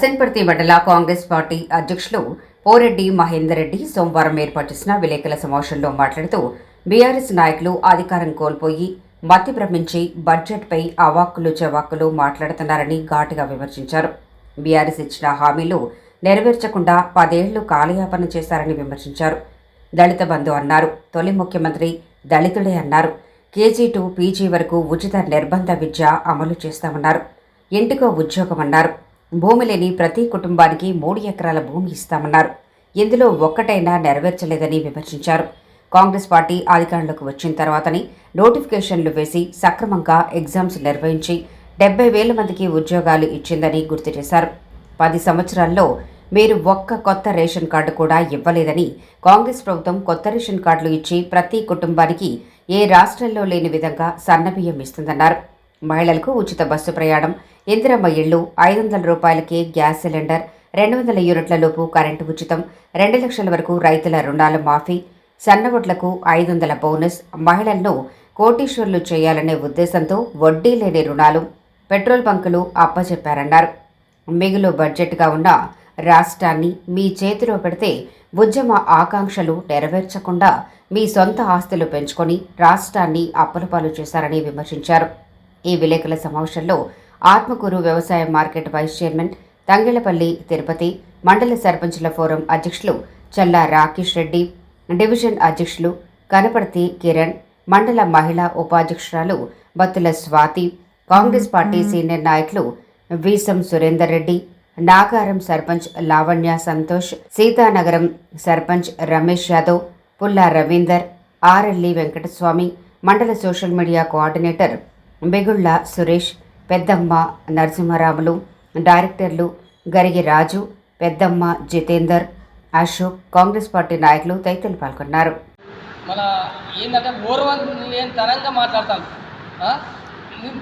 అసన్పర్తి మండల కాంగ్రెస్ పార్టీ అధ్యక్షులు పోరెడ్డి మహేందర్ రెడ్డి సోమవారం ఏర్పాటు చేసిన విలేకరుల సమావేశంలో మాట్లాడుతూ బీఆర్ఎస్ నాయకులు అధికారం కోల్పోయి మతి భ్రమించి బడ్జెట్పై అవాక్కులు చవాక్కులు మాట్లాడుతున్నారని ఘాటుగా విమర్శించారు. బీఆర్ఎస్ ఇచ్చిన హామీలు నెరవేర్చకుండా 10 ఏళ్లు కాలయాపన చేశారని విమర్శించారు. దళిత బంధు అన్నారు. తొలి ముఖ్యమంత్రి దళితుడే అన్నారు. కేజీ టు పీజీ వరకు ఉచిత నిర్బంధ విద్య అమలు చేస్తామన్నారు. ఇంటికో ఉద్యోగం అన్నారు. భూమి లేని ప్రతి కుటుంబానికి 3 ఎకరాల భూమి ఇస్తామన్నారు. ఇందులో ఒక్కటైనా నెరవేర్చలేదని విమర్శించారు. కాంగ్రెస్ పార్టీ అధికారంలోకి వచ్చిన తర్వాతని నోటిఫికేషన్లు వేసి సక్రమంగా ఎగ్జామ్స్ నిర్వహించి 70,000 మందికి ఉద్యోగాలు ఇచ్చిందని గుర్తు చేశారు. 10 సంవత్సరాల్లో మీరు ఒక్క కొత్త రేషన్ కార్డు కూడా ఇవ్వలేదని, కాంగ్రెస్ ప్రభుత్వం కొత్త రేషన్ కార్డులు ఇచ్చి ప్రతి కుటుంబానికి ఏ రాష్ట్రంలో లేని విధంగా సన్నబియ్యం ఇస్తుందన్నారు. మహిళలకు ఉచిత బస్సు ప్రయాణం, ఇందిరమ్మ ఇళ్లు, 500 రూపాయలకే గ్యాస్ సిలిండర్, 200 యూనిట్ల లోపు కరెంటు ఉచితం, 2 లక్షల వరకు రైతుల రుణాల మాఫీ, సన్నవడ్లకు 500 బోనస్, మహిళలను కోటీశ్వర్లు చేయాలనే ఉద్దేశంతో వడ్డీ లేని రుణాలు, పెట్రోల్ బంకులు అప్పచెప్పారన్నారు. మిగులు బడ్జెట్గా ఉన్న రాష్ట్రాన్ని మీ చేతిలో పెడితే ఉద్యమ ఆకాంక్షలు నెరవేర్చకుండా మీ సొంత ఆస్తులు పెంచుకొని రాష్ట్రాన్ని అప్పులపాలు చేశారని విమర్శించారు. ఈ విలేకరుల సమావేశంలో ఆత్మకూరు వ్యవసాయ market vice chairman Thangellapalli Tirupati, మండల సర్పంచుల ఫోరం అధ్యక్షులు చల్లా రాకేష్ రెడ్డి, డివిజన్ అధ్యక్షులు కనపర్తి కిరణ్, మండల మహిళా ఉపాధ్యక్షురాలు బత్తుల స్వాతి, కాంగ్రెస్ పార్టీ సీనియర్ నాయకులు వీసం సురేందర్ రెడ్డి, నాగారం సర్పంచ్ లావణ్య సంతోష్, సీతానగరం సర్పంచ్ రమేష్ యాదవ్, పుల్లా రవీందర్, ఆర్ఎల్లి వెంకటస్వామి, మండల సోషల్ మీడియా కోఆర్డినేటర్ బెగుళ్ల సురేష్, పెద్దమ్మ నరసింహారాములు, డైరెక్టర్లు గరిగి రాజు, పెద్దమ్మ జితేందర్, అశోక్, కాంగ్రెస్ పార్టీ నాయకులు తదితరులు పాల్గొన్నారు. మన ఏంటంటే ఓర్వలేనితనంగా మాట్లాడతాం.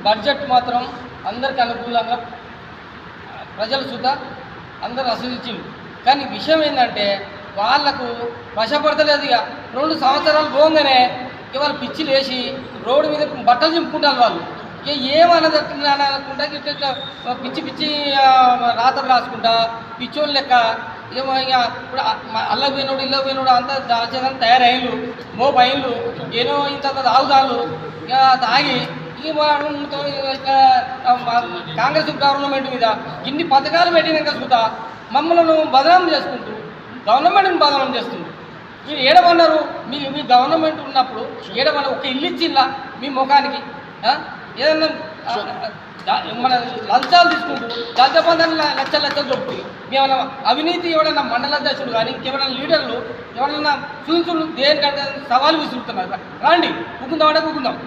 బడ్జెట్ మాత్రం అందరికి అనుకూలంగా ప్రజలు సుధా అందరూ ఆస్వాదించింది. కానీ విషయం ఏంటంటే వాళ్లకు వశపడతలేదు. ఇక 2 సంవత్సరాలు పోగానే ఇవాళ పిచ్చి లేచి రోడ్డు మీద బట్టలు చింపుకుంటారు. వాళ్ళు ఇక ఏమనదనుకుంటా ఇట్లా పిచ్చి పిచ్చి రాతలు రాసుకుంటా పిచ్చోళ్ళు లెక్క ఏమో ఇక ఇప్పుడు అల్ల పోయినోడు ఇళ్ళ పోయినోడు అంతా దాచేదని తయారైళ్ళు మోపైళ్ళు ఏనో ఇంత తాగుతాళ్ళు. ఇక తాగి కాంగ్రెస్ గవర్నమెంట్ మీద ఇన్ని పథకాలు పెట్టినాక చూద్దా మమ్మల్ని బదనాం చేసుకుంటూ గవర్నమెంట్ని బదనాం చేస్తుంది. మీరు ఏడమన్నారు? మీ గవర్నమెంట్ ఉన్నప్పుడు ఏడమన్నా ఒక ఇల్లు ఇచ్చిల్లా మీ ముఖానికి? ఏదన్నా మన లంచాలు తీసుకుంటూ దళితబంధాన్ని లక్షలు దొరుకుతాయి. మేమన్నా అవినీతి ఎవడన్నా మండలాధ్యక్షుడు కానీ ఇంకెవరైనా లీడర్లు ఎవరన్నా చూసుడు దేనికంటే సవాలు విసురుతున్నారు. రండి కూకుందాం అంటే కూకుందాం.